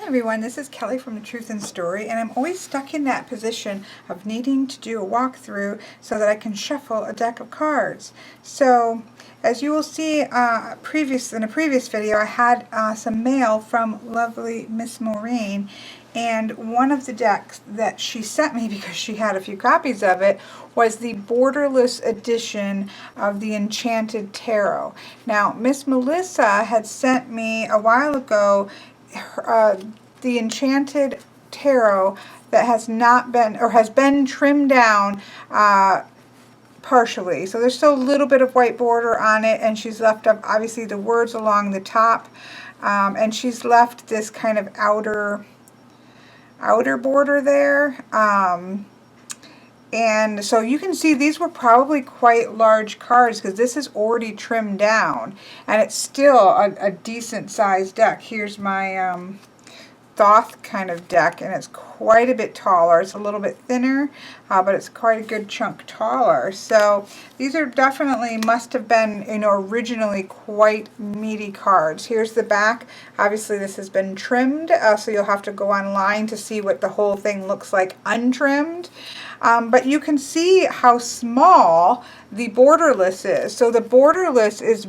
everyone, this is Kelly from The Truth in Story, and I'm always stuck in that position of needing to do a walkthrough so that I can shuffle a deck of cards. So, as you will see in a previous video, I had some mail from lovely Miss Maureen, and one of the decks that she sent me, because she had a few copies of it, was the borderless edition of the Enchanted Tarot. Now, Miss Melissa had sent me a while ago the Enchanted Tarot that has not been, or has been trimmed down partially. So there's still a little bit of white border on it, and she's left up obviously the words along the top, and she's left this kind of outer border there. And so you can see these were probably quite large cards because this is already trimmed down, and it's still a decent sized deck. Here's my Thoth kind of deck, and it's quite a bit taller. It's a little bit thinner, but it's quite a good chunk taller. So these are definitely must have been, originally quite meaty cards. Here's the back. Obviously this has been trimmed, so you'll have to go online to see what the whole thing looks like untrimmed. But you can see how small the borderless is. So the borderless is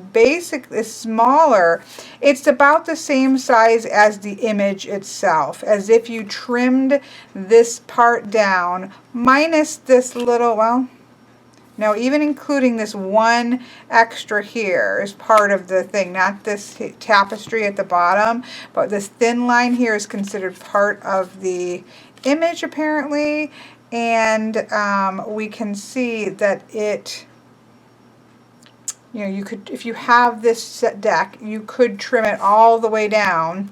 smaller. It's about the same size as the image itself, as if you trimmed this part down, minus this little, well, no, even including this one extra here is part of the thing, not this tapestry at the bottom, but this thin line here is considered part of the image apparently. And we can see that it, you could, if you have this set deck, you could trim it all the way down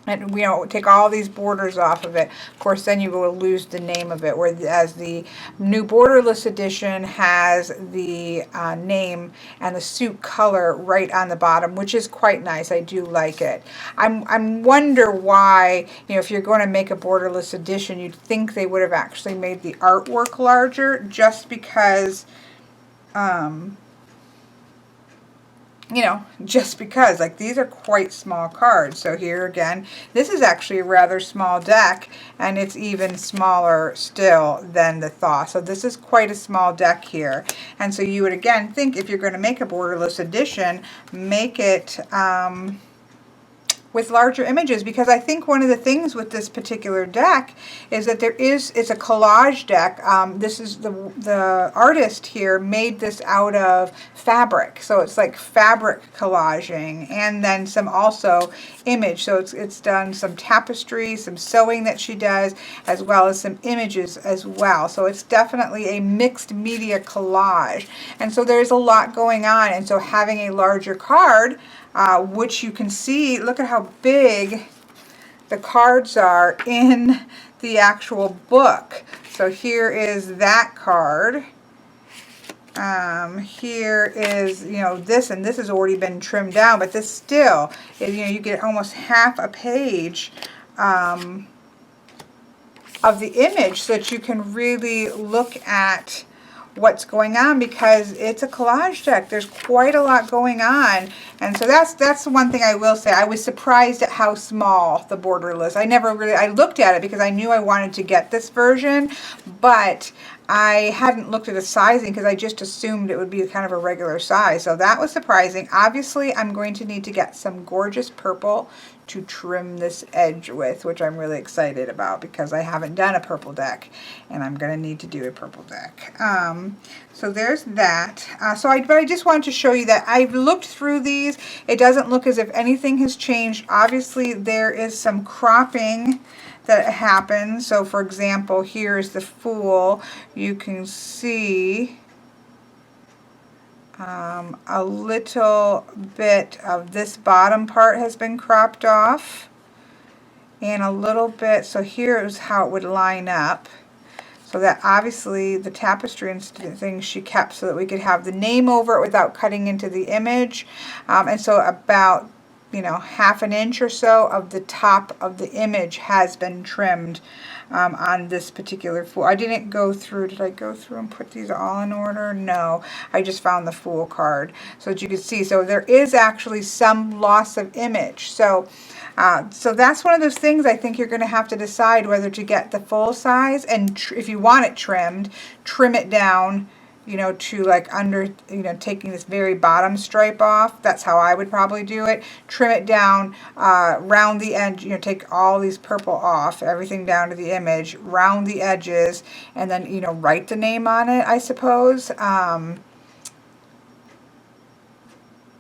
and take all these borders off of it. Of course, then you will lose the name of it, whereas the new borderless edition has the name and the suit color right on the bottom, which is quite nice. I do like it. I wonder why, if you're going to make a borderless edition, you'd think they would have actually made the artwork larger, just because like these are quite small cards. So here again, this is actually a rather small deck, and it's even smaller still than the Thoth. So this is quite a small deck here. And so you would again think, if you're going to make a borderless edition, make it with larger images, because I think one of the things with this particular deck is that it's a collage deck. This is the artist here made this out of fabric, so it's like fabric collaging, and then some also image. So it's done some tapestry, some sewing that she does, as well as some images as well. So it's definitely a mixed media collage, and so there's a lot going on. And so having a larger card, which you can see, look at how big the cards are in the actual book. So here is that card. Here is, this, and this has already been trimmed down, but this still, you get almost half a page of the image, so that you can really look at what's going on, because it's a collage deck. There's quite a lot going on, and so that's the one thing I will say. I was surprised at how small the borderless. I looked at it because I knew I wanted to get this version, but I hadn't looked at the sizing because I just assumed it would be kind of a regular size. So that was surprising. Obviously, I'm going to need to get some gorgeous purple to trim this edge with, which I'm really excited about because I haven't done a purple deck, and I'm going to need to do a purple deck. So there's that. But I just wanted to show you that I've looked through these. It doesn't look as if anything has changed. Obviously, there is some cropping that happens. So for example, here's the Fool. You can see a little bit of this bottom part has been cropped off, and a little bit, so here's how it would line up. So that obviously the tapestry and things she kept so that we could have the name over it without cutting into the image. And so about half an inch or so of the top of the image has been trimmed on this particular Fool. I didn't go through, did I go through and put these all in order? No, I just found the Fool card so that you can see. So there is actually some loss of image. So So that's one of those things I think you're going to have to decide whether to get the full size, and if you want it trimmed, trim it down, you know, to like under, you know, taking this very bottom stripe off. That's how I would probably do it. Trim it down, round the edge, you know, take all these purple off, everything down to the image, round the edges, and then, you know, write the name on it, I suppose.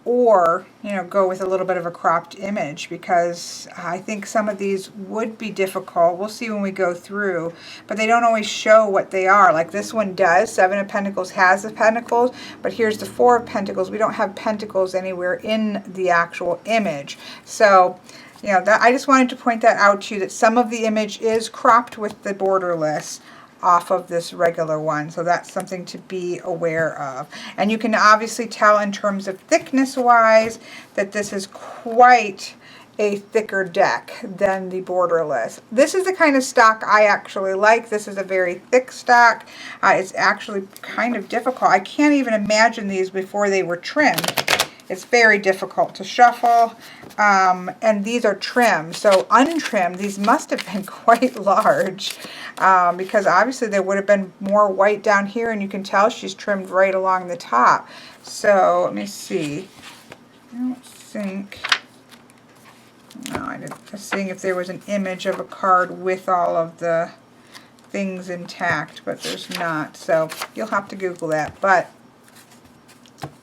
Or, you know, go with a little bit of a cropped image, because I think some of these would be difficult. We'll see when we go through, but they don't always show what they are. Like this one does. Seven of Pentacles has the Pentacles, but here's the Four of Pentacles. We don't have Pentacles anywhere in the actual image. So, you know, that, I just wanted to point that out to you, that some of the image is cropped with the borderless off of this regular one. So that's something to be aware of. And you can obviously tell in terms of thickness wise that this is quite a thicker deck than the borderless. This is the kind of stock I actually like. This is a very thick stock. It's actually kind of difficult. I can't even imagine these before they were trimmed. It's very difficult to shuffle, and these are trimmed. So untrimmed, these must have been quite large, because obviously there would have been more white down here, and you can tell she's trimmed right along the top. So let me see. I don't think, no, I didn't. Just seeing if there was an image of a card with all of the things intact, but there's not. So you'll have to Google that. But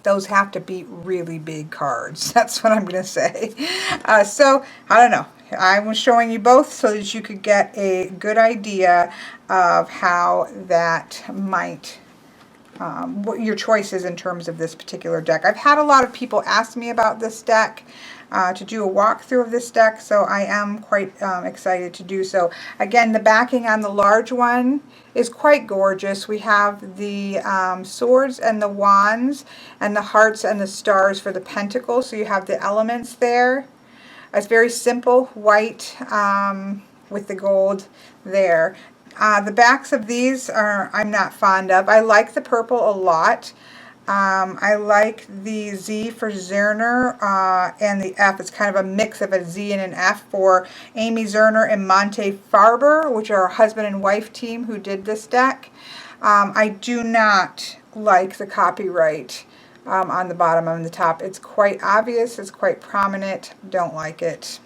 those have to be really big cards. That's what I'm going to say. So, I don't know. I was showing you both so that you could get a good idea of how that might, what your choices in terms of this particular deck. I've had a lot of people ask me about this deck, to do a walkthrough of this deck, so I am quite excited to do so. Again, the backing on the large one is quite gorgeous. We have the swords and the wands and the hearts and the stars for the pentacles, so you have the elements there. It's very simple, white with the gold there. The backs of these are, I'm not fond of. I like the purple a lot. I like the Z for Zerner and the F. It's kind of a mix of a Z and an F for Amy Zerner and Monte Farber, which are a husband and wife team who did this deck. I do not like the copyright on the bottom and the top. It's quite obvious. It's quite prominent. Don't like it.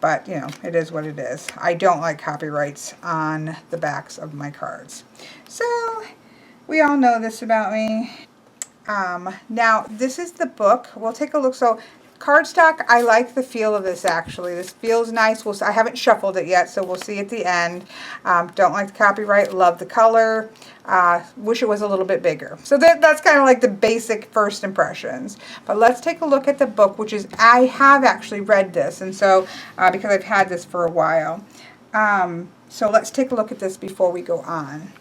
But, you know, it is what it is. I don't like copyrights on the backs of my cards. So, we all know this about me. Now, this is the book. We'll take a look. So, cardstock, I like the feel of this, actually. This feels nice. I haven't shuffled it yet, so we'll see at the end. Don't like the copyright. Love the color. Wish it was a little bit bigger. So that's kind of like the basic first impressions. But let's take a look at the book, which is, I have actually read this, and so, because I've had this for a while. So let's take a look at this before we go on.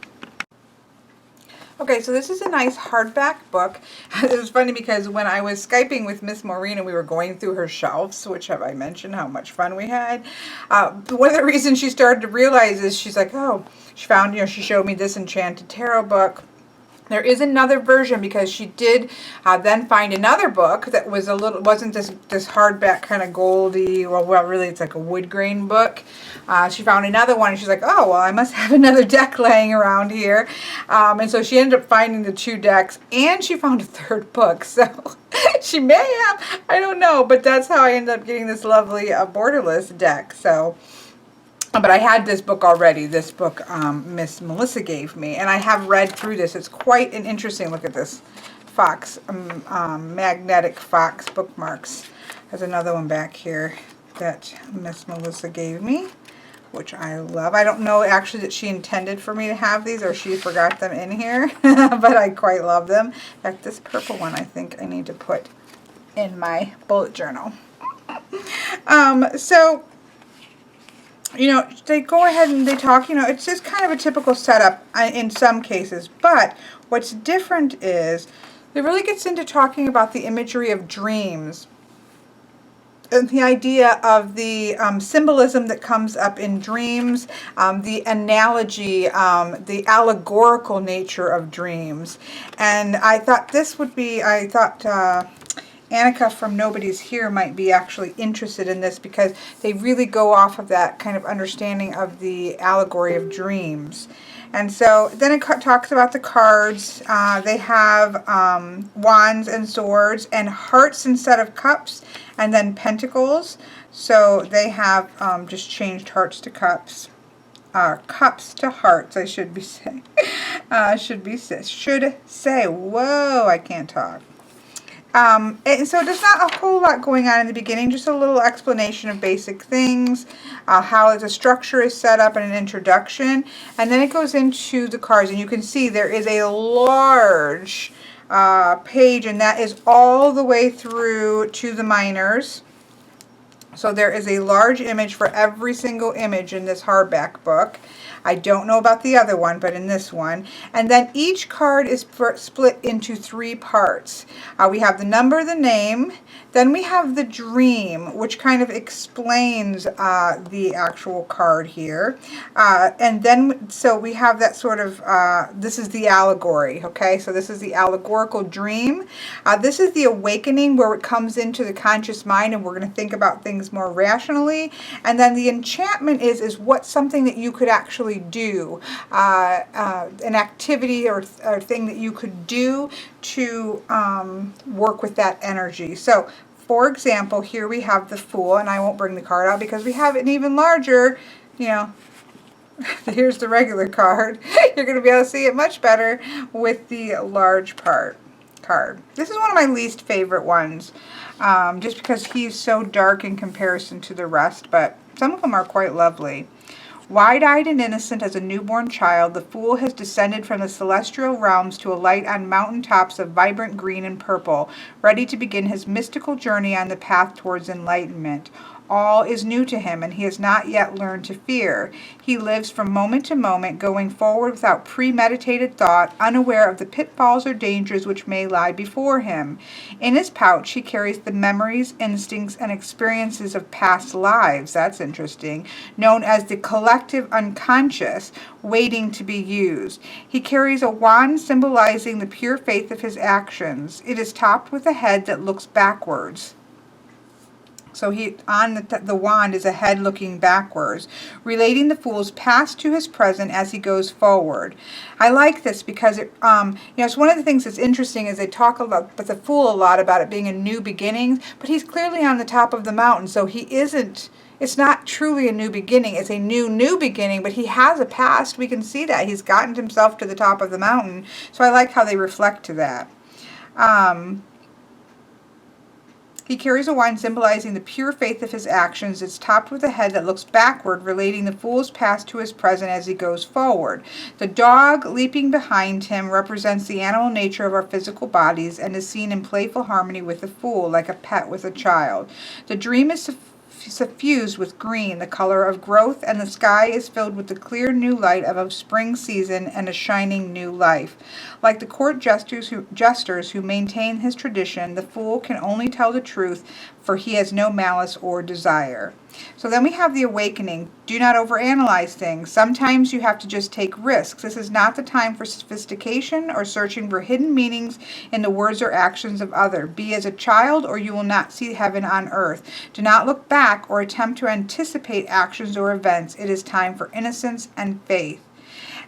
Okay, so this is a nice hardback book. It was funny because when I was Skyping with Miss Maureen and we were going through her shelves, which have I mentioned how much fun we had, one of the reasons she started to realize is she's like, oh, she found, you know, she showed me this Enchanted tarot book. There is another version because she did then find another book that was a little, wasn't this hardback kind of goldy, well really it's like a wood grain book. She found another one and she's like, oh, well I must have another deck laying around here. And so she ended up finding the two decks and she found a third book. So she may have, I don't know, but that's how I ended up getting this lovely borderless deck. So, but I had this book already. This book Miss Melissa gave me, and I have read through this. It's quite an interesting, look at this, fox, magnetic fox bookmarks. There's another one back here that Miss Melissa gave me, which I love. I don't know actually that she intended for me to have these or she forgot them in here, but I quite love them. In fact, this purple one I think I need to put in my bullet journal. So, you know, they go ahead and they talk, you know, it's just kind of a typical setup in some cases. But what's different is it really gets into talking about the imagery of dreams and the idea of the symbolism that comes up in dreams, the analogy, the allegorical nature of dreams. And I thought this would be, Annika from Nobody's Here might be actually interested in this because they really go off of that kind of understanding of the allegory of dreams. And so then it talks about the cards. They have wands and swords and hearts instead of cups, and then pentacles. So they have just changed hearts to cups. Cups to hearts, I should be saying. Should say. Whoa, I can't talk. And so there's not a whole lot going on in the beginning, just a little explanation of basic things, how the structure is set up and an introduction, and then it goes into the cards, and you can see there is a large page, and that is all the way through to the minors. So there is a large image for every single image in this hardback book. I don't know about the other one, but in this one. And then each card is split into 3 parts. We have the number, the name, then we have the dream, which kind of explains the actual card here. And then, so we have that sort of, this is the allegory, okay? So this is the allegorical dream. This is the awakening, where it comes into the conscious mind and we're going to think about things more rationally. And then the enchantment is what's something that you could actually do, an activity or thing that you could do to work with that energy. So for example, here we have the Fool, and I won't bring the card out because we have an even larger, you know, here's the regular card. You're going to be able to see it much better with the large card. This is one of my least favorite ones, just because he's so dark in comparison to the rest, but some of them are quite lovely. Wide-eyed and innocent as a newborn child, the Fool has descended from the celestial realms to alight on mountain tops of vibrant green and purple, ready to begin his mystical journey on the path towards enlightenment. All is new to him, and he has not yet learned to fear. He lives from moment to moment, going forward without premeditated thought, unaware of the pitfalls or dangers which may lie before him. In his pouch he carries the memories, instincts, and experiences of past lives, that's interesting, known as the collective unconscious, waiting to be used. He carries a wand symbolizing the pure faith of his actions. It is topped with a head that looks backwards. So on the wand is a head looking backwards, relating the Fool's past to his present as he goes forward. I like this because it's one of the things that's interesting is they talk about the Fool a lot about it being a new beginning, but he's clearly on the top of the mountain, so he isn't. It's not truly a new beginning. It's a new beginning, but he has a past. We can see that. He's gotten himself to the top of the mountain, so I like how they reflect to that. He carries a wand symbolizing the pure faith of his actions. It's topped with a head that looks backward, relating the Fool's past to his present as he goes forward. The dog leaping behind him represents the animal nature of our physical bodies and is seen in playful harmony with the Fool, like a pet with a child. The dream is suffused with green, the color of growth, and the sky is filled with the clear new light of a spring season and a shining new life. Like the court jesters who maintain his tradition, the Fool can only tell the truth, for he has no malice or desire. So then we have the awakening. Do not overanalyze things. Sometimes you have to just take risks. This is not the time for sophistication or searching for hidden meanings in the words or actions of others. Be as a child, or you will not see heaven on earth. Do not look back or attempt to anticipate actions or events. It is time for innocence and faith.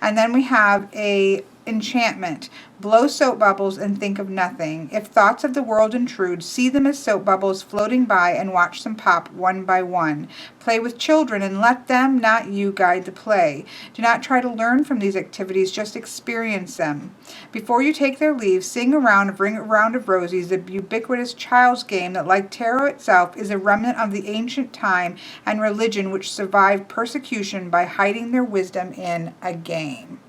And then we have a enchantment. Blow soap bubbles and think of nothing. If thoughts of the world intrude, see them as soap bubbles floating by and watch them pop one by one. Play with children and let them, not you, guide the play. Do not try to learn from these activities, just experience them. Before you take their leave, sing around, ring a round of rosies, the ubiquitous child's game that, like tarot itself, is a remnant of the ancient time and religion which survived persecution by hiding their wisdom in a game.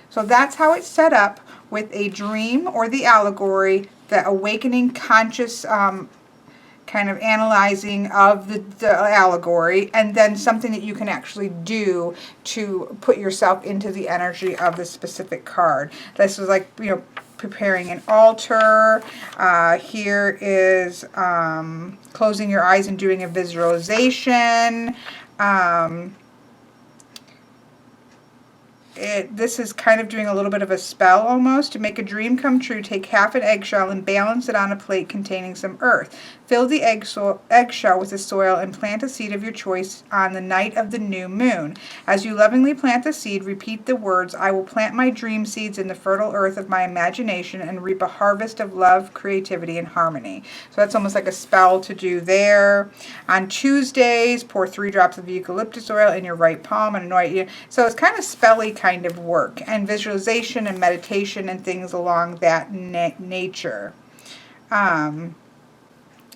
So that's how it's set up, with a dream or the allegory, the awakening conscious kind of analyzing of the allegory, and then something that you can actually do to put yourself into the energy of the specific card. This is like, preparing an altar. Here is closing your eyes and doing a visualization. this is kind of doing a little bit of a spell almost. To make a dream come true, take half an eggshell and balance it on a plate containing some earth. Fill the eggshell with the soil and plant a seed of your choice on the night of the new moon. As you lovingly plant the seed, repeat the words, I will plant my dream seeds in the fertile earth of my imagination and reap a harvest of love, creativity, and harmony. So that's almost like a spell to do there. On Tuesdays, pour 3 drops of eucalyptus oil in your right palm and anoint you. So it's kind of spelly kind of work, and visualization and meditation and things along that nature.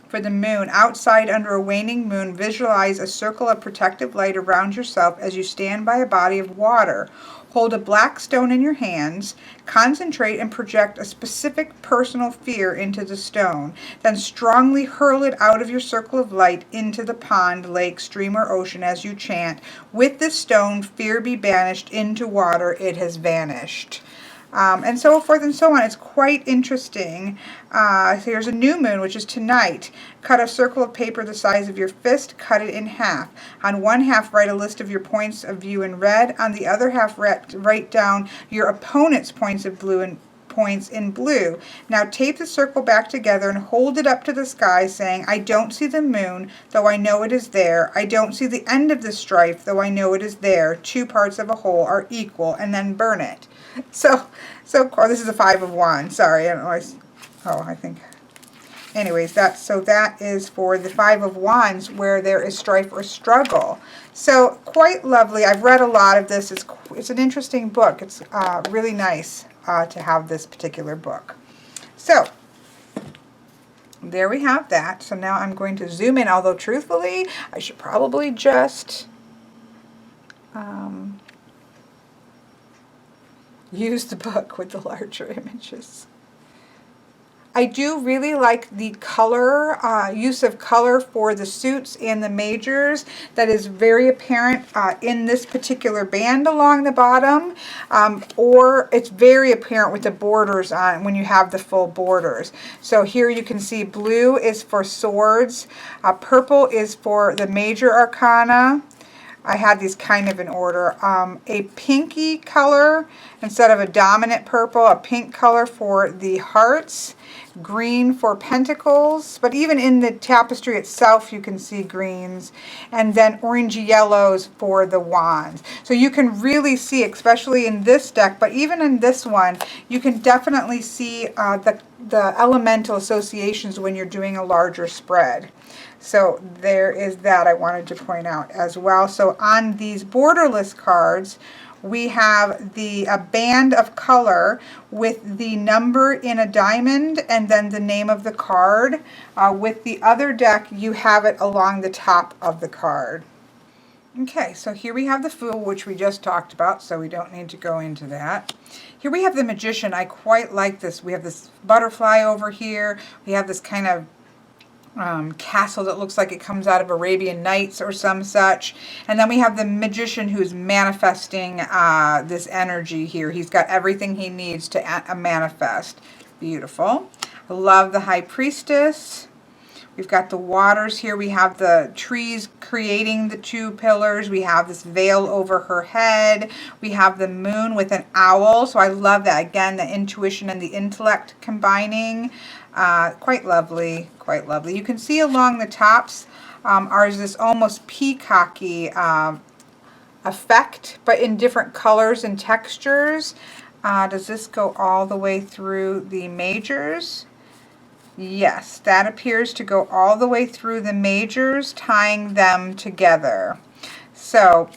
For the moon, outside under a waning moon, visualize a circle of protective light around yourself as you stand by a body of water. Hold a black stone in your hands, concentrate and project a specific personal fear into the stone, then strongly hurl it out of your circle of light into the pond, lake, stream, or ocean as you chant, with this stone, fear be banished, into water it has vanished. And so forth and so on. It's quite interesting. Here's a new moon, which is tonight. Cut a circle of paper the size of your fist, cut it in half. On one half, write a list of your points of view in red. On the other half, write down your opponent's points of blue and points in blue. Now tape the circle back together and hold it up to the sky, saying, I don't see the moon, though I know it is there. I don't see the end of the strife, though I know it is there. 2 parts of a whole are equal, and then burn it. So this is a 5 of wands. Sorry, I don't know. I think. Anyways, that is for the 5 of wands, where there is strife or struggle. So quite lovely. I've read a lot of this. It's an interesting book. It's really nice to have this particular book. So there we have that. So now I'm going to zoom in, although truthfully, I should probably just use the book with the larger images. I do really like the color, use of color for the suits and the majors. That is very apparent in this particular band along the bottom, or it's very apparent with the borders on when you have the full borders. So here you can see blue is for swords, purple is for the major arcana. I had these kind of in order. A pinky color instead of a dominant purple, a pink color for the hearts, green for pentacles, but even in the tapestry itself you can see greens, and then orangey yellows for the wands. So you can really see, especially in this deck, but even in this one, you can definitely see the elemental associations when you're doing a larger spread. So there is that I wanted to point out as well. So on these borderless cards, we have a band of color with the number in a diamond and then the name of the card. With the other deck, you have it along the top of the card. Okay, so here we have the Fool, which we just talked about, so we don't need to go into that. Here we have the Magician. I quite like this. We have this butterfly over here. We have this kind of castle that looks like it comes out of Arabian Nights or some such. And then we have the Magician who's manifesting this energy here. He's got everything he needs to manifest. Beautiful. I love the High Priestess. We've got the waters here. We have the trees creating the 2 pillars. We have this veil over her head. We have the moon with an owl. So I love that. Again, the intuition and the intellect combining. Quite lovely, quite lovely. You can see along the tops are this almost peacocky effect, but in different colors and textures. Does this go all the way through the majors? Yes, that appears to go all the way through the majors, tying them together. So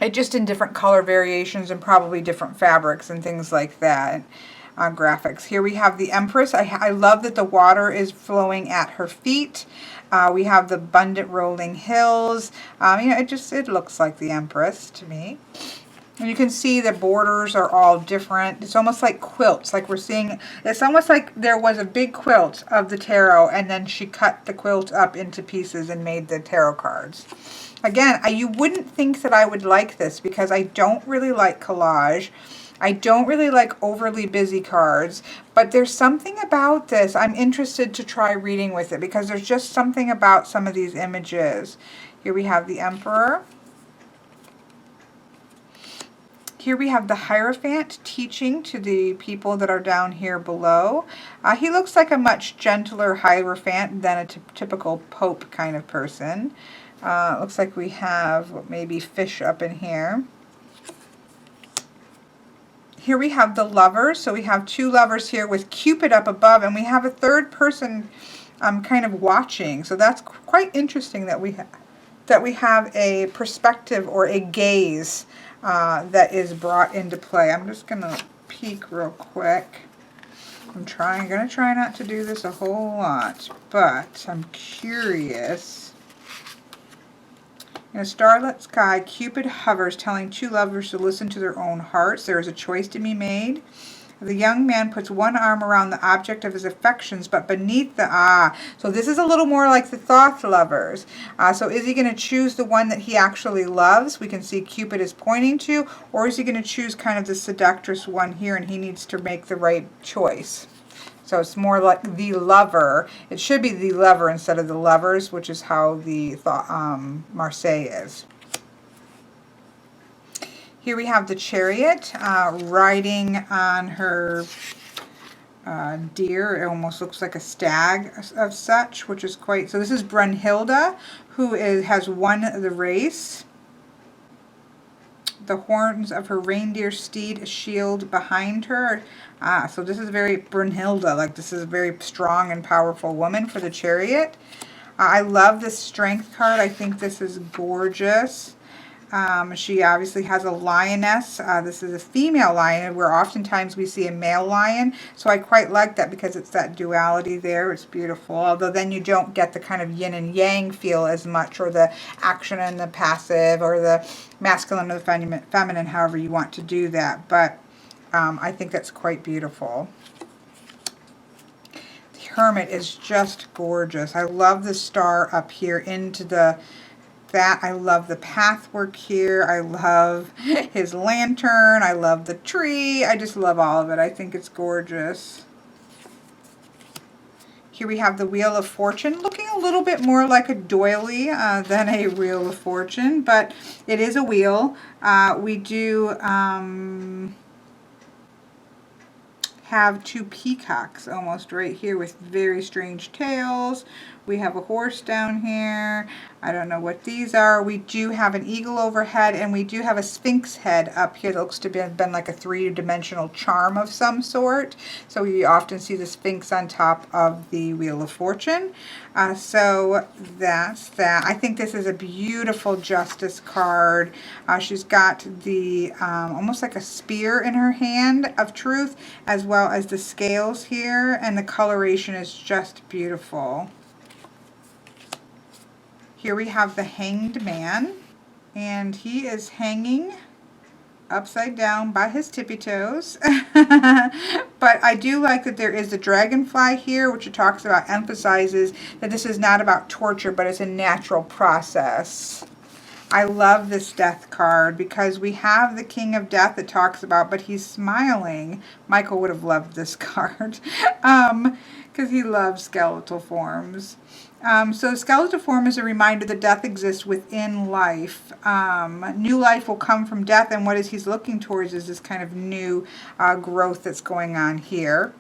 it just in different color variations and probably different fabrics and things like that. Graphics. Here we have the Empress. I love that the water is flowing at her feet. We have the abundant rolling hills. It looks like the Empress to me. And you can see the borders are all different. It's almost like quilts, like we're seeing. It's almost like there was a big quilt of the tarot, and then she cut the quilt up into pieces and made the tarot cards. Again, you wouldn't think that I would like this because I don't really like collage. I don't really like overly busy cards, but there's something about this. I'm interested to try reading with it because there's just something about some of these images. Here we have the Emperor. Here we have the Hierophant teaching to the people that are down here below. He looks like a much gentler Hierophant than a typical Pope kind of person. Looks like we have maybe fish up in here. Here we have the Lovers. So we have two lovers here with Cupid up above, and we have a third person kind of watching. So that's quite interesting that we have a perspective or a gaze that is brought into play. I'm just going to peek real quick. I'm going to try not to do this a whole lot, but I'm curious. In a starlit sky, Cupid hovers, telling two lovers to listen to their own hearts. There is a choice to be made. The young man puts one arm around the object of his affections, but beneath the so this is a little more like the Thoth lovers. So is he going to choose the one that he actually loves? We can see Cupid is pointing to, or is he going to choose kind of the seductress one here, and he needs to make the right choice? So it's more like the lover. It should be the lover instead of the lovers, which is how the Marseille is. Here we have the Chariot riding on her deer. It almost looks like a stag of such, which is quite... So this is Brunhilde, who has won the race. The horns of her reindeer steed shield behind her. So this is very Brunhilde, like this is a very strong and powerful woman for the Chariot. I love this strength card. I think this is gorgeous. She obviously has a lioness. This is a female lion, where oftentimes we see a male lion. So I quite like that because it's that duality there. It's beautiful. Although then you don't get the kind of yin and yang feel as much, or the action and the passive, or the masculine or the feminine, however you want to do that. But I think that's quite beautiful. The Hermit is just gorgeous. I love the star up here into that. I love the pathwork here. I love his lantern. I love the tree. I just love all of it. I think it's gorgeous. Here we have the Wheel of Fortune, looking a little bit more like a doily than a Wheel of Fortune, but it is a wheel. We do have two peacocks almost right here with very strange tails. We have a horse down here. I don't know what these are. We do have an eagle overhead, and we do have a sphinx head up here that looks to have been like a three-dimensional charm of some sort. So we often see the sphinx on top of the Wheel of Fortune. So that's that. I think this is a beautiful Justice card. She's got the almost like a spear in her hand of truth, as well as the scales here, and the coloration is just beautiful. Here we have the Hanged Man, and he is hanging upside down by his tippy toes. But I do like that there is the dragonfly here, which it talks about, emphasizes that this is not about torture, but it's a natural process. I love this Death card because we have the King of Death that talks about, but he's smiling. Michael would have loved this card because he loves skeletal forms. So skeletal form is a reminder that death exists within life. New life will come from death, and what is he's looking towards is this kind of new growth that's going on here.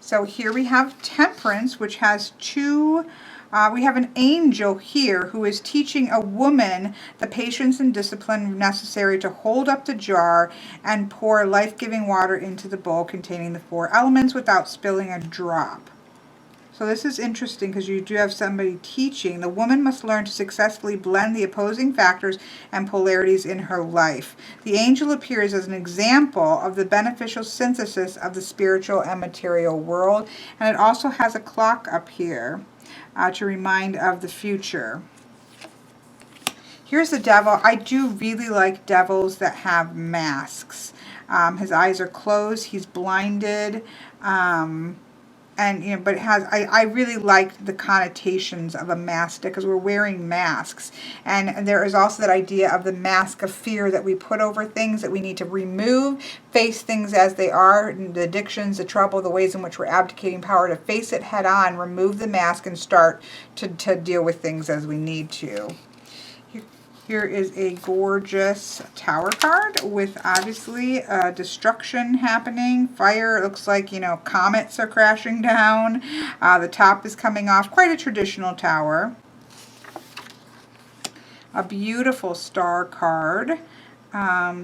So here we have Temperance, which has two... we have an angel here who is teaching a woman the patience and discipline necessary to hold up the jar and pour life-giving water into the bowl containing the 4 elements without spilling a drop. So this is interesting because you do have somebody teaching. The woman must learn to successfully blend the opposing factors and polarities in her life. The angel appears as an example of the beneficial synthesis of the spiritual and material world. And it also has a clock up here to remind of the future. Here's the devil. I do really like devils that have masks. His eyes are closed. He's blinded. And but it has, I really like the connotations of a mask because we're wearing masks, and there is also that idea of the mask of fear that we put over things that we need to remove, face things as they are, the addictions, the trouble, the ways in which we're abdicating power, to face it head on, remove the mask, and start to deal with things as we need to. Here is a gorgeous tower card with obviously destruction happening. Fire, it looks like, you know, comets are crashing down. The top is coming off. Quite a traditional tower. A beautiful star card.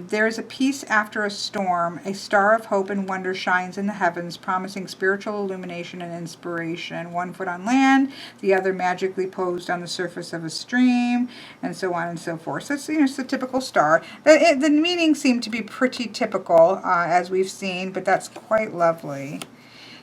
There is a peace after a storm. A star of hope and wonder shines in the heavens, promising spiritual illumination and inspiration. 1 foot on land, the other magically posed on the surface of a stream, and so on and so forth. So it's, you know, it's a typical star. The meanings seem to be pretty typical, as we've seen, but that's quite lovely.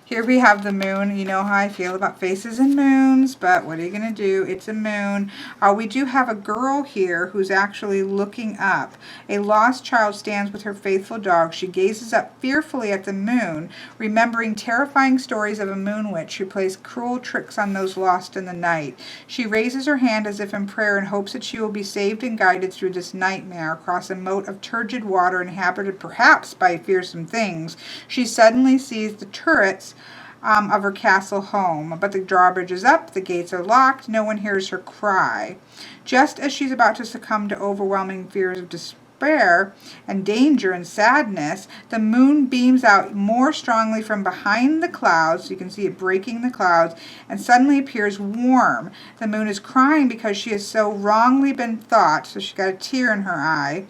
Here we have the moon. You know how I feel about faces and moons, but what are you going to do? It's a moon. We do have a girl here who's actually looking up. A lost child stands with her faithful dog. She gazes up fearfully at the moon, remembering terrifying stories of a moon witch who plays cruel tricks on those lost in the night. She raises her hand as if in prayer and hopes that she will be saved and guided through this nightmare across a moat of turgid water inhabited perhaps by fearsome things. She suddenly sees the turrets of her castle home, but the drawbridge is up, the gates are locked, no one hears her cry. Just as she's about to succumb to overwhelming fears of despair and danger and sadness, the moon beams out more strongly from behind the clouds, so you can see it breaking the clouds, and suddenly appears warm. The moon is crying because she has so wrongly been thought, so she's got a tear in her eye,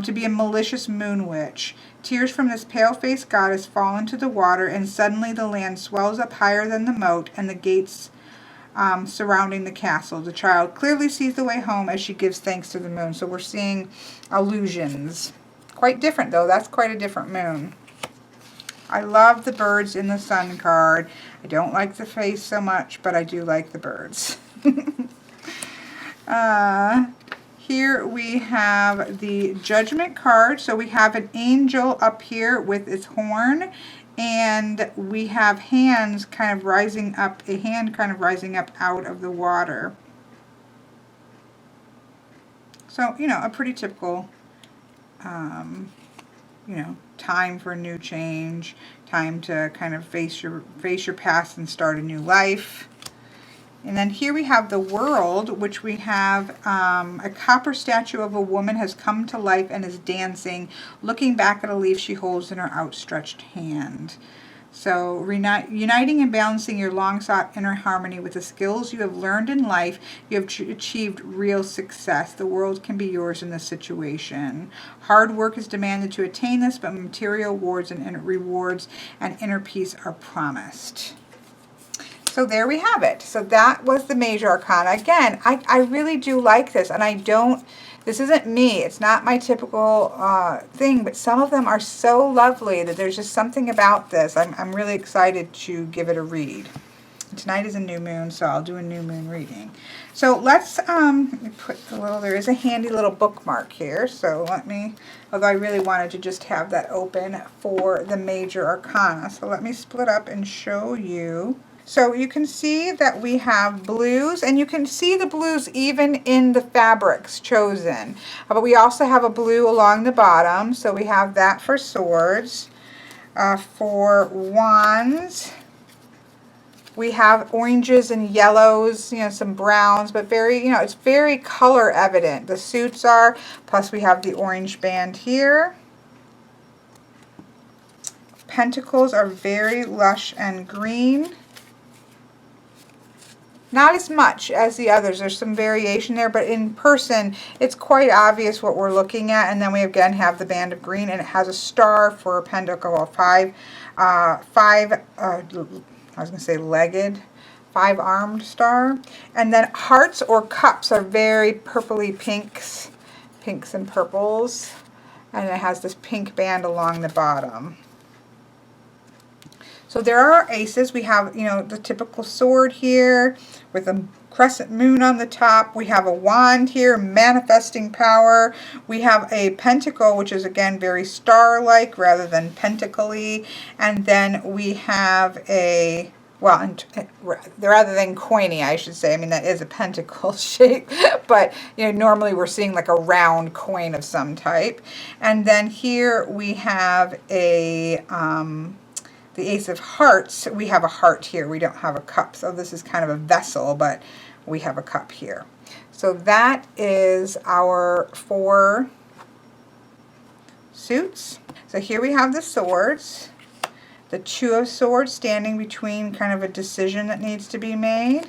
to be a malicious moon witch. Tears from this pale-faced goddess fall into the water, and suddenly the land swells up higher than the moat and the gates surrounding the castle. The child clearly sees the way home as she gives thanks to the moon. So we're seeing illusions. Quite different, though. That's quite a different moon. I love the birds in the sun card. I don't like the face so much, but I do like the birds. Here we have the Judgment card. So we have an angel up here with its horn, and we have hands kind of rising up, a hand kind of rising up out of the water. So, you know, a pretty typical, you know, time for a new change, time to kind of face your past and start a new life. And then here we have the World, which we have a copper statue of a woman has come to life and is dancing, looking back at a leaf she holds in her outstretched hand. So uniting and balancing your long-sought inner harmony with the skills you have learned in life, you have achieved real success. The world can be yours in this situation. Hard work is demanded to attain this, but material rewards and inner peace are promised. So there we have it. So that was the Major Arcana. Again, I really do like this, and this isn't me. It's not my typical thing, but some of them are so lovely that there's just something about this. I'm really excited to give it a read. Tonight is a new moon, so I'll do a new moon reading. So let's put there is a handy little bookmark here. So although I really wanted to just have that open for the Major Arcana. So let me split up and show you. So you can see that we have blues, and you can see the blues even in the fabrics chosen. But we also have a blue along the bottom, so we have that for swords. For wands, we have oranges and yellows, you know, some browns, but very, you know, it's very color evident. The suits are, plus we have the orange band here. Pentacles are very lush and green. Not as much as the others. There's some variation there, but in person, it's quite obvious what we're looking at. And then we again have the band of green, and it has a star for a pentacle, a five-armed star. And then hearts or cups are very purpley pinks and purples. And it has this pink band along the bottom. So there are our aces. We have, you know, the typical sword here with a crescent moon on the top. We have a wand here, manifesting power. We have a pentacle, which is again very star-like rather than pentacle-y. And then we have a, well, rather than coiny, I should say. I mean, that is a pentacle shape, but you know, normally we're seeing like a round coin of some type. And then here we have a the Ace of Hearts. We have a heart here. We don't have a cup, so this is kind of a vessel, but we have a cup here. So that is our 4 suits. So here we have the swords. The 2 of swords standing between kind of a decision that needs to be made.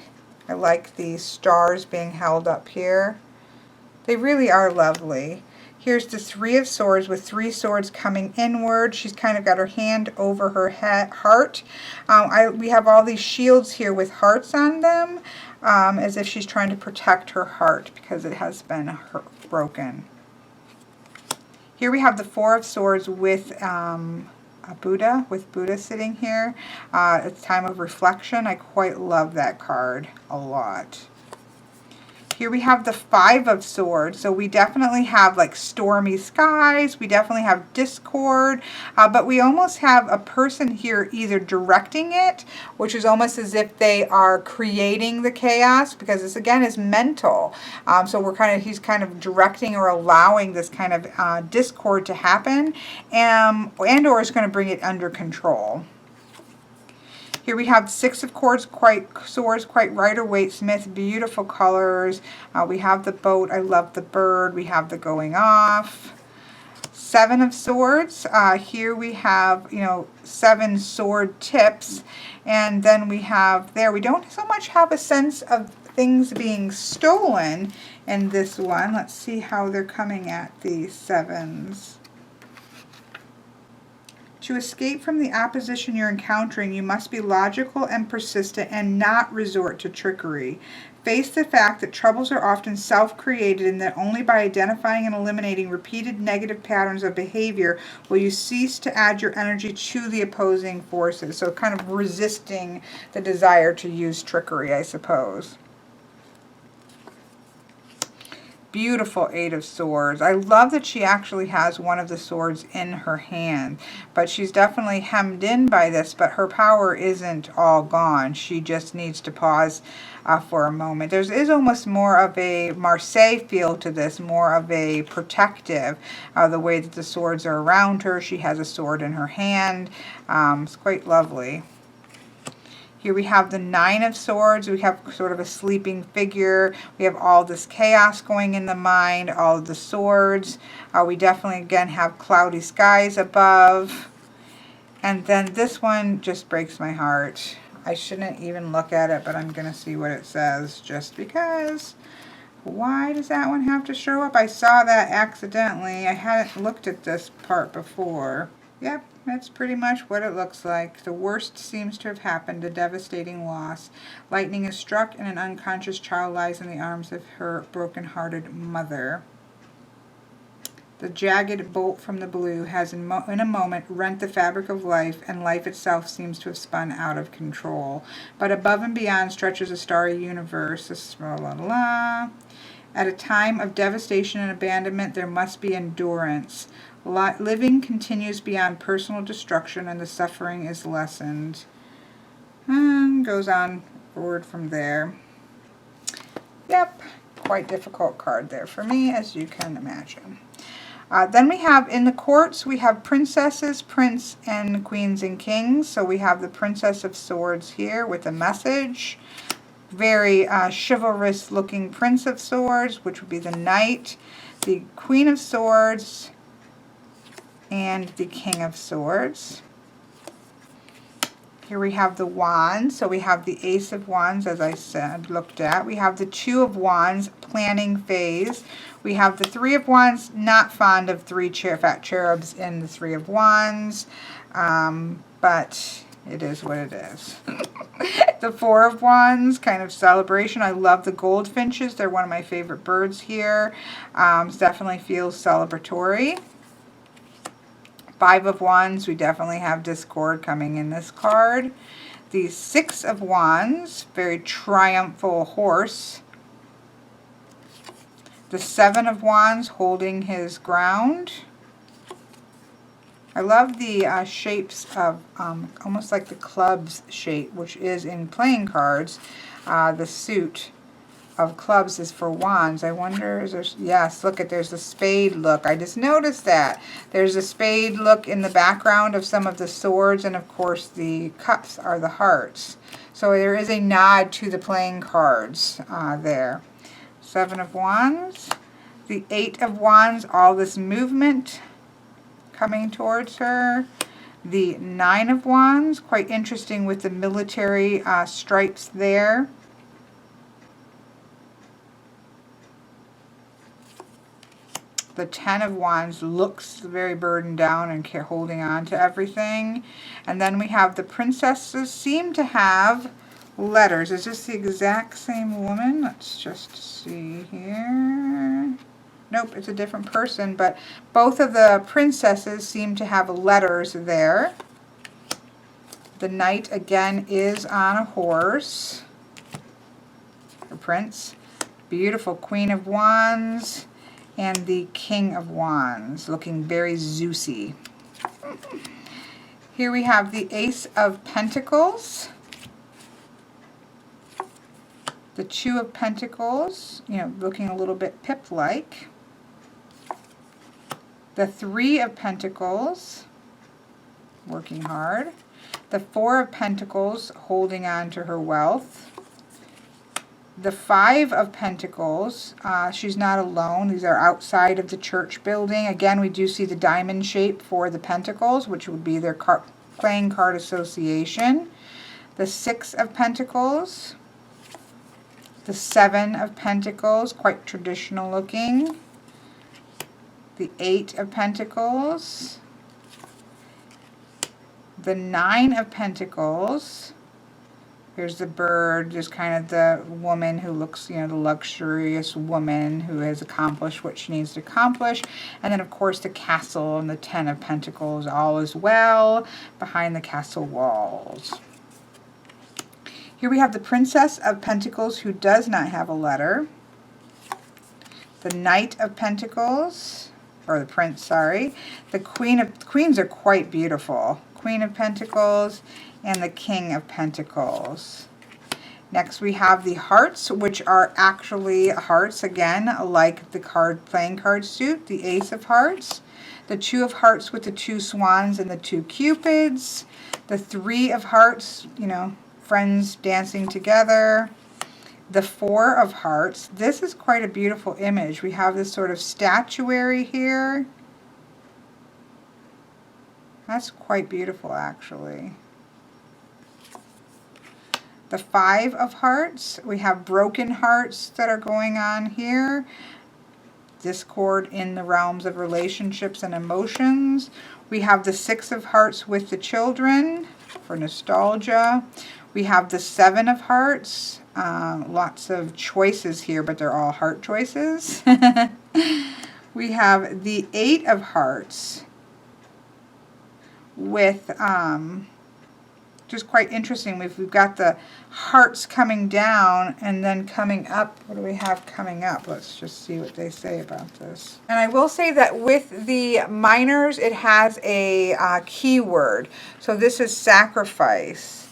I like the stars being held up here. They really are lovely. Here's the 3 of swords with 3 swords coming inward. She's kind of got her hand over her heart. We have all these shields here with hearts on them, as if she's trying to protect her heart because it has been broken. Here we have the 4 of swords with Buddha sitting here. It's time of reflection. I quite love that card a lot. Here we have the 5 of swords, so we definitely have like stormy skies, we definitely have discord, but we almost have a person here either directing it, which is almost as if they are creating the chaos, because this again is mental. So he's kind of directing or allowing this kind of discord to happen, and or is going to bring it under control. Here we have 6 of swords, quite Rider-Waite-Smith, beautiful colors. We have the boat, I love the bird. We have the going off. 7 of swords, here we have, 7 sword tips. And then we have we don't so much have a sense of things being stolen in this one. Let's see how they're coming at the 7s. To escape from the opposition you're encountering, you must be logical and persistent and not resort to trickery. Face the fact that troubles are often self-created and that only by identifying and eliminating repeated negative patterns of behavior will you cease to add your energy to the opposing forces. So kind of resisting the desire to use trickery, I suppose. Beautiful 8 of swords. I love that she actually has one of the swords in her hand, but she's definitely hemmed in by this, but her power isn't all gone. She just needs to pause for a moment. There is almost more of a Marseille feel to this, more of a protective, the way that the swords are around her. She has a sword in her hand. It's quite lovely. Here we have the 9 of swords. We have sort of a sleeping figure. We have all this chaos going in the mind, all of the swords. We definitely, again, have cloudy skies above. And then this one just breaks my heart. I shouldn't even look at it, but I'm going to see what it says just because. Why does that one have to show up? I saw that accidentally. I hadn't looked at this part before. Yep. That's pretty much what it looks like. The worst seems to have happened, a devastating loss. Lightning is struck and an unconscious child lies in the arms of her broken-hearted mother. The jagged bolt from the blue has in a moment rent the fabric of life, and life itself seems to have spun out of control. But above and beyond stretches a starry universe. This is blah, blah, blah. At a time of devastation and abandonment, there must be endurance. Living continues beyond personal destruction, and the suffering is lessened. And goes on forward from there. Yep, quite difficult card there for me, as you can imagine. Then we have in the courts, we have princesses, prince, and queens and kings. So we have the Princess of Swords here with a message. Very chivalrous looking Prince of Swords, which would be the Knight. The Queen of Swords and the King of Swords. Here we have the Wands. So we have the Ace of Wands, as I said, looked at. We have the Two of Wands, planning phase. We have the Three of Wands, not fond of fat cherubs in the Three of Wands, but it is what it is. The Four of Wands, kind of celebration. I love the goldfinches. They're one of my favorite birds here. Definitely feels celebratory. Five of Wands, we definitely have discord coming in this card. The Six of Wands, very triumphal horse. The Seven of Wands, holding his ground. I love the shapes of almost like the clubs shape, which is in playing cards. The suit of clubs is for wands. I wonder, is there, yes, look at, there's a spade look. I just noticed that. There's a spade look in the background of some of the swords, and of course the cups are the hearts. So there is a nod to the playing cards there. 7 of Wands. The 8 of Wands, all this movement coming towards her. The 9 of Wands, quite interesting with the military stripes there. The 10 of Wands looks very burdened down and holding on to everything. And then we have the princesses seem to have letters. Is this the exact same woman? Let's just see here. Nope, it's a different person, but both of the princesses seem to have letters there. The knight again is on a horse. The prince. Beautiful Queen of Wands. And the King of Wands, looking very Zeusy. Here we have the Ace of Pentacles. The 2 of Pentacles, you know, looking a little bit Pip-like. The 3 of Pentacles, working hard. The 4 of Pentacles, holding on to her wealth. The 5 of Pentacles, she's not alone. These are outside of the church building. Again, we do see the diamond shape for the Pentacles, which would be their playing card association. The 6 of Pentacles. The 7 of Pentacles, quite traditional looking. The 8 of Pentacles. The 9 of Pentacles. Here's the bird, just kind of the woman who looks, you know, the luxurious woman who has accomplished what she needs to accomplish. And then, of course, the castle and the 10 of Pentacles, all as well, behind the castle walls. Here we have the Princess of Pentacles, who does not have a letter. The Knight of Pentacles, or the Prince, sorry. The Queens are quite beautiful. Queen of Pentacles and the King of Pentacles. Next we have the hearts, which are actually hearts again, like the playing card suit, the Ace of Hearts. The 2 of Hearts with the 2 swans and the 2 cupids. The 3 of Hearts, you know, friends dancing together. The 4 of Hearts. This is quite a beautiful image. We have this sort of statuary here. That's quite beautiful, actually. The 5 of Hearts. We have broken hearts that are going on here. Discord in the realms of relationships and emotions. We have the 6 of Hearts with the children for nostalgia. We have the 7 of Hearts. Lots of choices here, but they're all heart choices. We have the 8 of Hearts with just quite interesting. We've got the hearts coming down and then coming up. What do we have coming up? Let's just see what they say about this. And I will say that with the minors, it has a keyword. So this is sacrifice.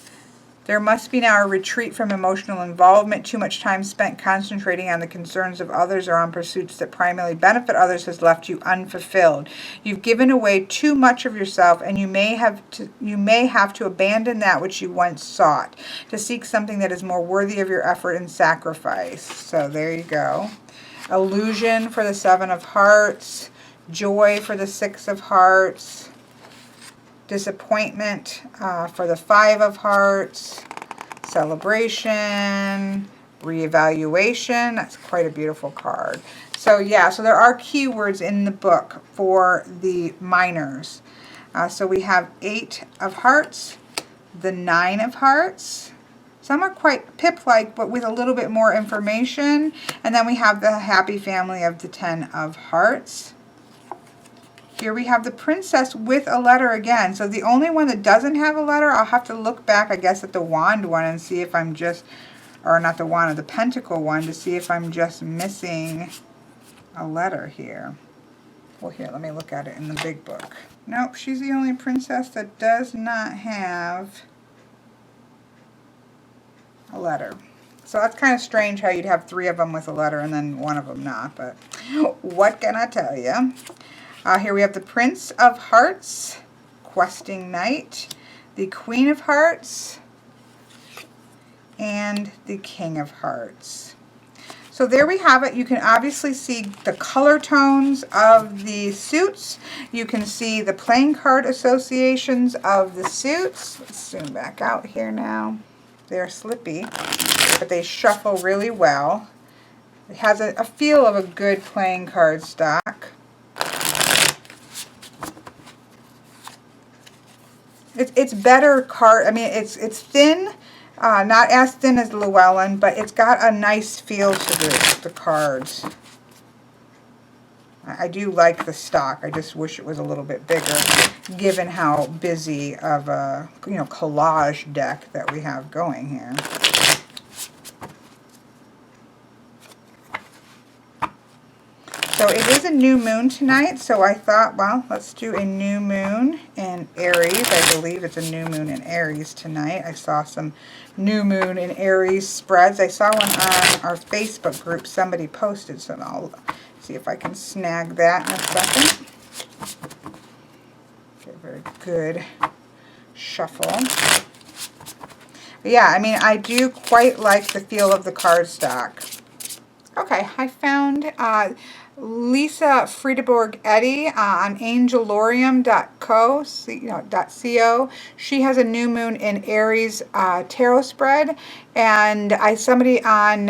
There must be now a retreat from emotional involvement. Too much time spent concentrating on the concerns of others or on pursuits that primarily benefit others has left you unfulfilled. You've given away too much of yourself, and you may have to abandon that which you once sought to seek something that is more worthy of your effort and sacrifice. So there you go. Illusion for the 7 of Hearts. Joy for the 6 of Hearts. Disappointment for the 5 of Hearts. Celebration. Reevaluation. That's quite a beautiful card. So yeah, so there are keywords in the book for the minors. So we have 8 of Hearts. The 9 of Hearts. Some are quite Pip-like, but with a little bit more information. And then we have the happy family of the 10 of Hearts. Here we have the princess with a letter again. So the only one that doesn't have a letter, I'll have to look back, I guess, at the wand one and see if I'm just, or not the wand, the pentacle one, to see if I'm just missing a letter here. Well, here, let me look at it in the big book. Nope, she's the only princess that does not have a letter. So that's kind of strange how you'd have 3 of them with a letter and then 1 of them not, but what can I tell you? Here we have the Prince of Hearts, Questing Knight, the Queen of Hearts, and the King of Hearts. So there we have it. You can obviously see the color tones of the suits. You can see the playing card associations of the suits. Let's zoom back out here now. They're slippy, but they shuffle really well. It has a feel of a good playing card stock. It's better card. I mean, it's thin, not as thin as Llewellyn, but it's got a nice feel to the cards. I do like the stock. I just wish it was a little bit bigger, given how busy of a collage deck that we have going here. So it is a new moon tonight, so I thought, well, let's do a new moon in Aries. I believe it's a new moon in Aries tonight. I saw some new moon in Aries spreads. I saw one on our Facebook group. Somebody posted, so I'll see if I can snag that in a second. Okay, very good shuffle. But yeah, I mean, I do quite like the feel of the cardstock. Okay, I found Lisa Friedeborg Eddy on angellorium.co. She has a new moon in Aries tarot spread, and somebody on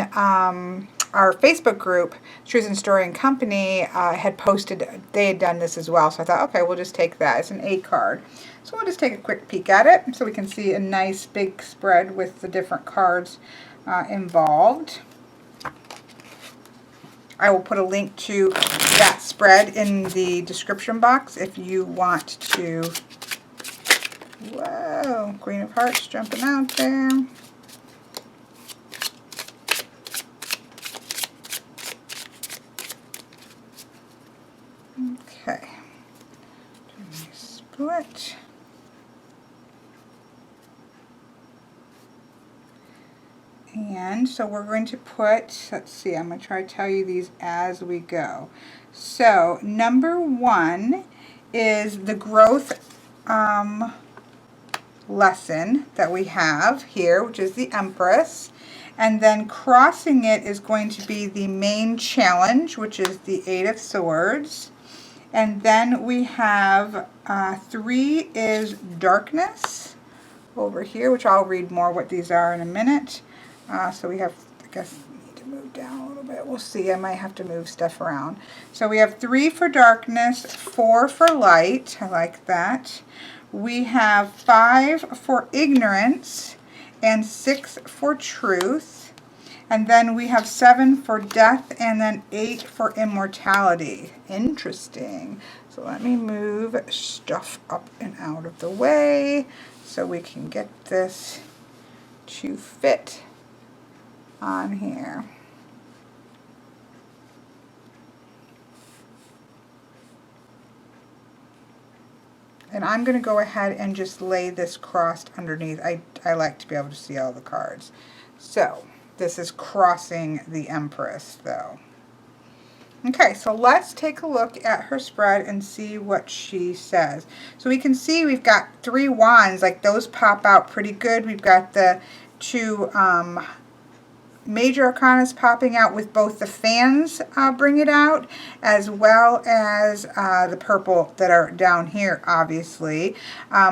our Facebook group, Truth and Story and Company, had posted they had done this as well. So I thought, okay, we'll just take that. It's an 8 card. So we'll just take a quick peek at it so we can see a nice big spread with the different cards involved. I will put a link to that spread in the description box if you want to. Whoa, Queen of Hearts jumping out there. Okay. Split. And so we're going to put, let's see, I'm going to try to tell you these as we go. So number 1 is the growth lesson that we have here, which is the Empress. And then crossing it is going to be the main challenge, which is the 8 of Swords. And then we have 3 is darkness over here, which I'll read more what these are in a minute. So we have, I guess, need to move down a little bit. We'll see. I might have to move stuff around. So we have 3 for darkness, 4 for light. I like that. We have 5 for ignorance and 6 for truth. And then we have 7 for death and then 8 for immortality. Interesting. So let me move stuff up and out of the way so we can get this to fit on here. And I'm going to go ahead and just lay this crossed underneath. I like to be able to see all the cards. So this is crossing the Empress though. Okay, so let's take a look at her spread and see what she says. So we can see we've got 3 wands, like those pop out pretty good. We've got the 2 major arcanas popping out with both the fans bring it out, as well as the purple that are down here, obviously.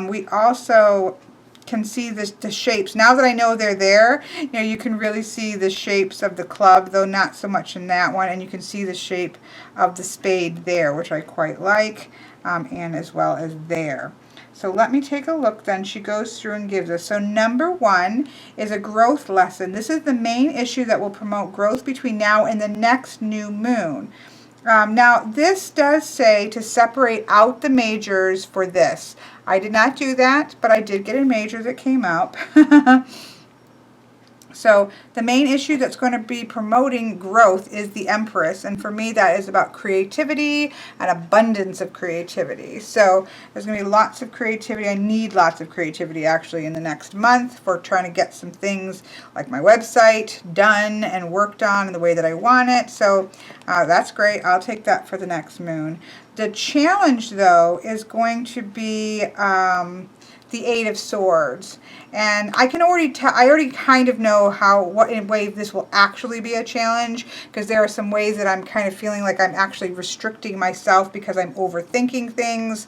We also can see the shapes. Now that I know they're there, you can really see the shapes of the club, though not so much in that one, and you can see the shape of the spade there, which I quite like, and as well as there. So let me take a look then. She goes through and gives us. So number 1 is a growth lesson. This is the main issue that will promote growth between now and the next new moon. Now this does say to separate out the majors for this. I did not do that, but I did get a major that came up. So the main issue that's going to be promoting growth is the Empress, and for me that is about creativity and abundance of creativity. So there's going to be lots of creativity. I need lots of creativity actually in the next month for trying to get some things like my website done and worked on in the way that I want it. So that's great. I'll take that for the next moon. The challenge though is going to be the Eight of Swords. And I can already tell, I already kind of know what in way this will actually be a challenge, because there are some ways that I'm kind of feeling like I'm actually restricting myself because I'm overthinking things,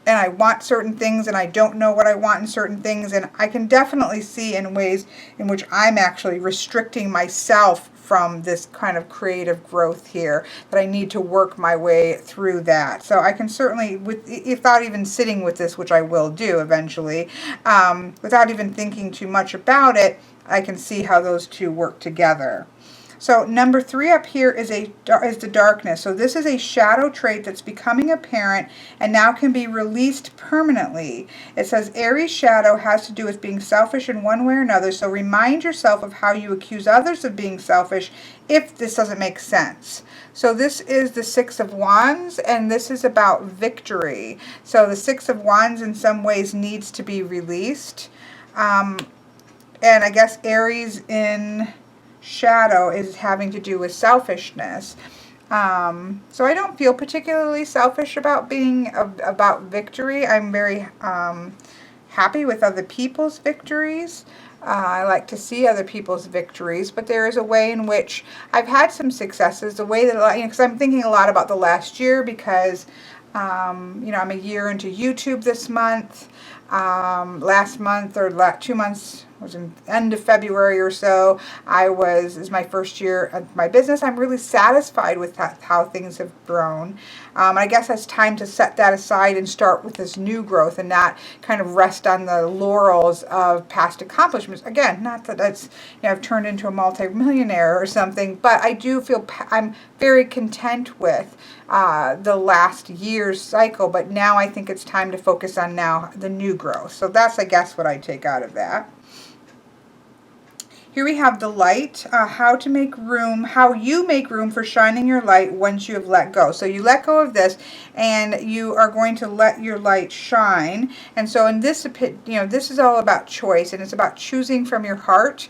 and I want certain things and I don't know what I want in certain things, and I can definitely see in ways in which I'm actually restricting myself from this kind of creative growth here, that I need to work my way through that. So I can certainly, without even sitting with this, which I will do eventually, without even thinking too much about it, I can see how those two work together. So number 3 up here is the darkness. So this is a shadow trait that's becoming apparent and now can be released permanently. It says Aries shadow has to do with being selfish in one way or another. So remind yourself of how you accuse others of being selfish if this doesn't make sense. So this is the Six of Wands, and this is about victory. So the Six of Wands in some ways needs to be released. And I guess Aries in shadow is having to do with selfishness. So I don't feel particularly selfish about about victory. I'm very happy with other people's victories. I like to see other people's victories, but there is a way in which I've had some successes. The way that, because I'm thinking a lot about the last year, because I'm a year into YouTube this month. Last month or 2 months, was in end of February or so, is my first year of my business. I'm really satisfied with how things have grown. I guess it's time to set that aside and start with this new growth and not kind of rest on the laurels of past accomplishments. Again, not that it's, I've turned into a multi-millionaire or something, but I do feel I'm very content with the last year's cycle, but now I think it's time to focus on now the new growth. So that's, I guess, what I take out of that. Here we have the light, how you make room for shining your light once you have let go. So you let go of this and you are going to let your light shine. And so in this, this is all about choice, and it's about choosing from your heart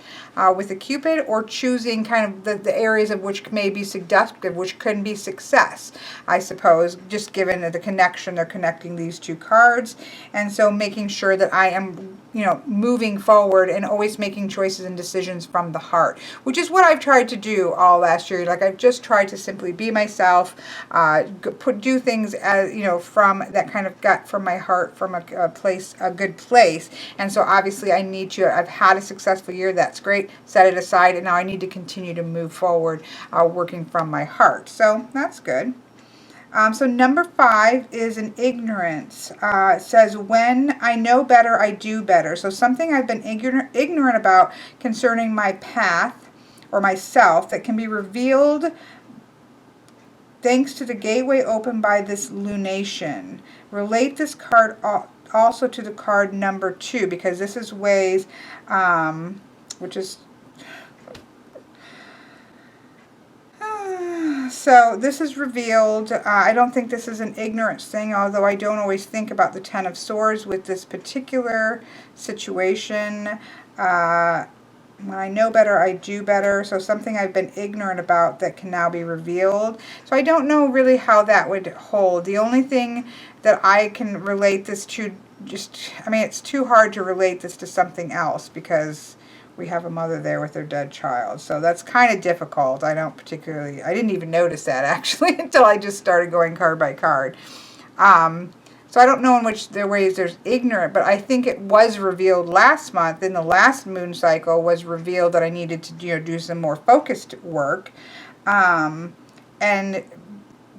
with the Cupid, or choosing kind of the areas of which may be seductive, which can be success, I suppose, just given the connection. They're connecting these two cards. And so making sure that I am moving forward and always making choices and decisions from the heart, which is what I've tried to do all last year. Like, I've just tried to simply be myself, do things as, from that kind of gut, from my heart, from a good place. And so obviously I've had a successful year. That's great. Set it aside. And now I need to continue to move forward, working from my heart. So that's good. So number 5 is an ignorance. It says, when I know better, I do better. So something I've been ignorant about concerning my path or myself that can be revealed thanks to the gateway opened by this lunation. Relate this card also to the card number 2, because this is ways, which is... So this is revealed. I don't think this is an ignorance thing, although I don't always think about the Ten of Swords with this particular situation. When I know better, I do better. So something I've been ignorant about that can now be revealed. So I don't know really how that would hold. The only thing that I can relate this to, it's too hard to relate this to something else, because we have a mother there with their dead child. So that's kind of difficult. I didn't even notice that actually until I just started going card by card. So I don't know in which the ways there's ignorant, but I think it was revealed last month. In the last moon cycle was revealed that I needed to do some more focused work. And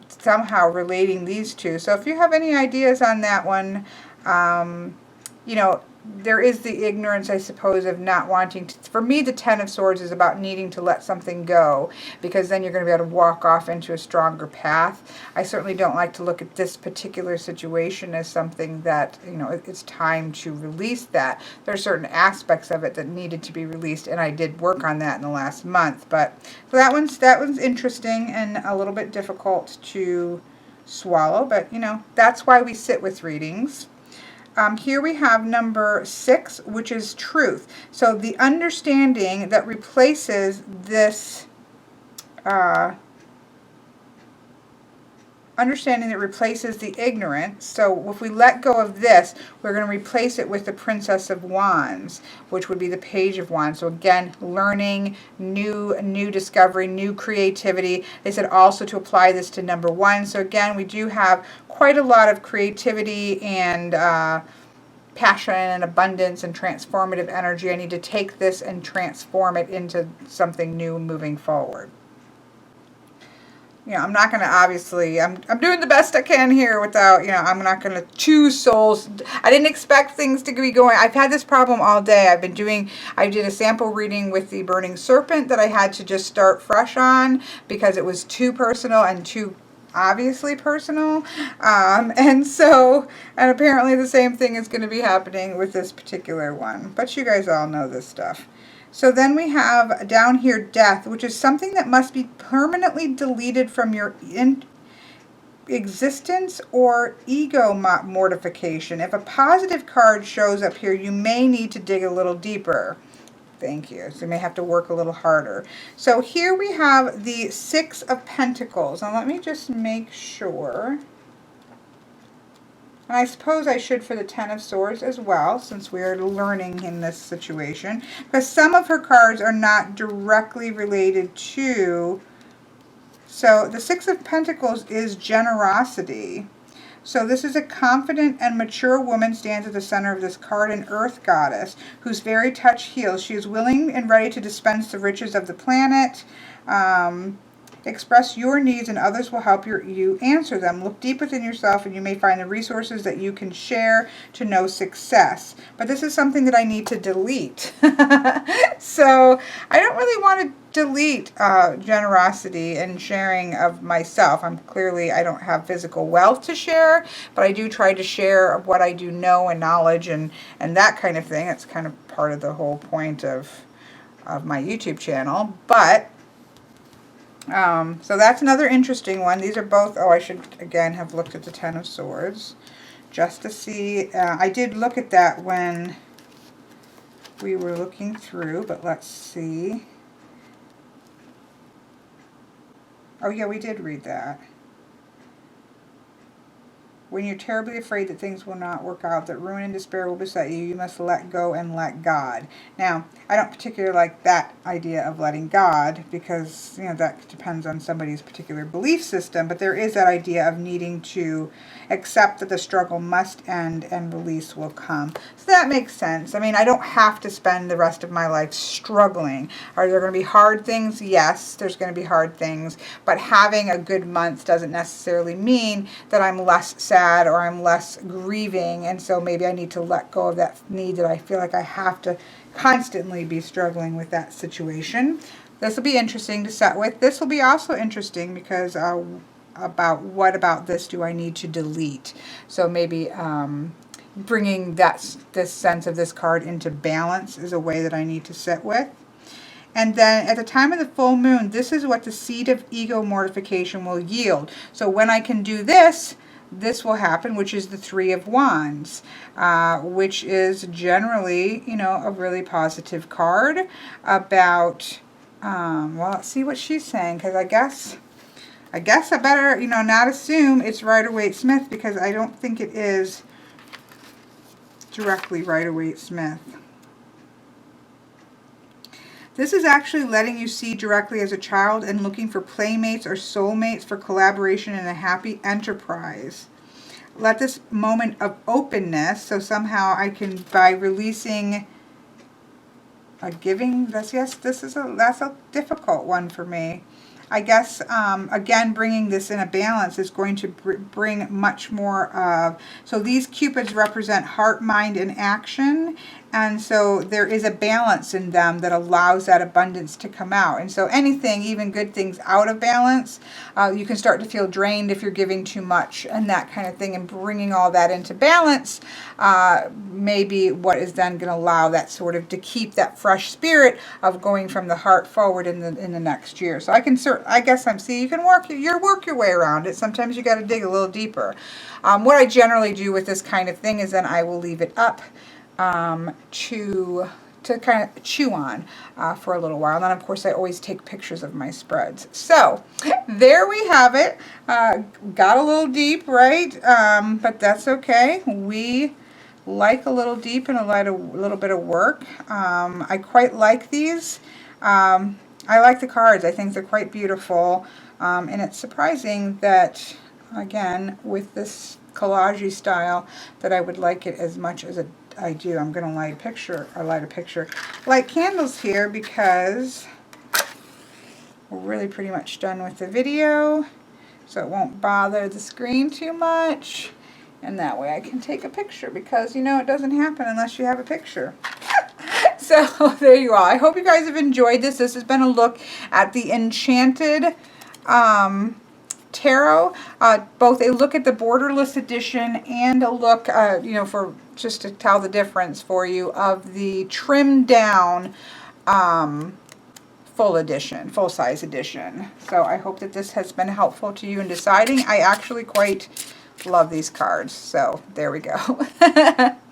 somehow relating these two. So if you have any ideas on that one, there is the ignorance, I suppose, of not wanting to. For me, the Ten of Swords is about needing to let something go, because then you're going to be able to walk off into a stronger path. I certainly don't like to look at this particular situation as something that, it's time to release that. There are certain aspects of it that needed to be released, and I did work on that in the last month. But so that one's interesting and a little bit difficult to swallow, but, that's why we sit with readings. Here we have number 6, which is truth. So the understanding that replaces this understanding that replaces the ignorant. So if we let go of this, we're going to replace it with the Princess of Wands, which would be the Page of Wands. So again, learning, new discovery, new creativity. They said also to apply this to number 1. So again, we do have quite a lot of creativity and passion and abundance and transformative energy. I need to take this and transform it into something new moving forward. You know, I'm not going to obviously, I'm doing the best I can here without, you know, I'm not going to choose souls. I didn't expect things to be going. I've had this problem all day. I did a sample reading with the Burning Serpent that I had to just start fresh on because it was too personal and too obviously personal. And apparently the same thing is going to be happening with this particular one. But you guys all know this stuff. So then we have down here death, which is something that must be permanently deleted from your existence or ego mortification. If a positive card shows up here, you may need to dig a little deeper. Thank you. So you may have to work a little harder. So here we have the 6 of Pentacles. Now let me just make sure. And I suppose I should for the 10 of Swords as well, since we are learning in this situation. Because some of her cards are not directly related to... So the 6 of Pentacles is generosity. So this is a confident and mature woman stands at the center of this card, an earth goddess, whose very touch heals. She is willing and ready to dispense the riches of the planet. Express your needs and others will help you answer them. Look deep within yourself and you may find the resources that you can share to know success. But this is something that I need to delete. So I don't really want to delete generosity and sharing of myself. I don't have physical wealth to share, but I do try to share what I do know and knowledge and that kind of thing. It's kind of part of the whole point of my YouTube channel. But so that's another interesting one. These are both, I should again have looked at the 10 of Swords just to see. I did look at that when we were looking through, but let's see. Oh yeah, we did read that. When you're terribly afraid that things will not work out, that ruin and despair will beset you, you must let go and let God. Now, I don't particularly like that idea of letting God because, you know, that depends on somebody's particular belief system, but there is that idea of needing to accept that the struggle must end and release will come. So that makes sense. I mean, I don't have to spend the rest of my life struggling. Are there going to be hard things? Yes, there's going to be hard things, but having a good month doesn't necessarily mean that I'm less sad or I'm less grieving, and so maybe I need to let go of that need that I feel like I have to constantly be struggling with that situation. This will be interesting to set with. This will be also interesting because what about this do I need to delete? So maybe bringing this sense of this card into balance is a way that I need to sit with. And then at the time of the full moon, this is what the seed of ego mortification will yield. So when I can do this, this will happen, which is the 3 of Wands, which is generally, you know, a really positive card about, well, let's see what she's saying, because I guess I better, you know, not assume it's Rider-Waite-Smith, because I don't think it is directly Rider-Waite-Smith. This is actually letting you see directly as a child and looking for playmates or soulmates for collaboration in a happy enterprise. Let this moment of openness, so somehow I can, by releasing a giving, that's a difficult one for me. I guess, again, bringing this in a balance is going to bring much more of, so these Cupids represent heart, mind, and action, and so there is a balance in them that allows that abundance to come out. And so anything, even good things, out of balance, you can start to feel drained if you're giving too much and that kind of thing, and bringing all that into balance may be what is then going to allow that sort of to keep that fresh spirit of going from the heart forward in the next year. So I guess you can work your way around it. Sometimes you got to dig a little deeper. What I generally do with this kind of thing is then I will leave it up to to kind of chew on for a little while. And then, of course, I always take pictures of my spreads. So there we have it. Got a little deep, right? But that's okay. We like a little deep and a little bit of work. I quite like these. I like the cards. I think they're quite beautiful. And it's surprising that, again, with this collage style, that I would like it as much as I do. I'm going to light a picture. Light candles here because we're really pretty much done with the video, so it won't bother the screen too much. And that way I can take a picture because, you know, it doesn't happen unless you have a picture. So there you are. I hope you guys have enjoyed this. This has been a look at the Enchanted Tarot, both a look at the borderless edition and a look, you know, for just to tell the difference for you of the trimmed down full size edition. So I hope that this has been helpful to you in deciding. I actually quite love these cards. So there we go.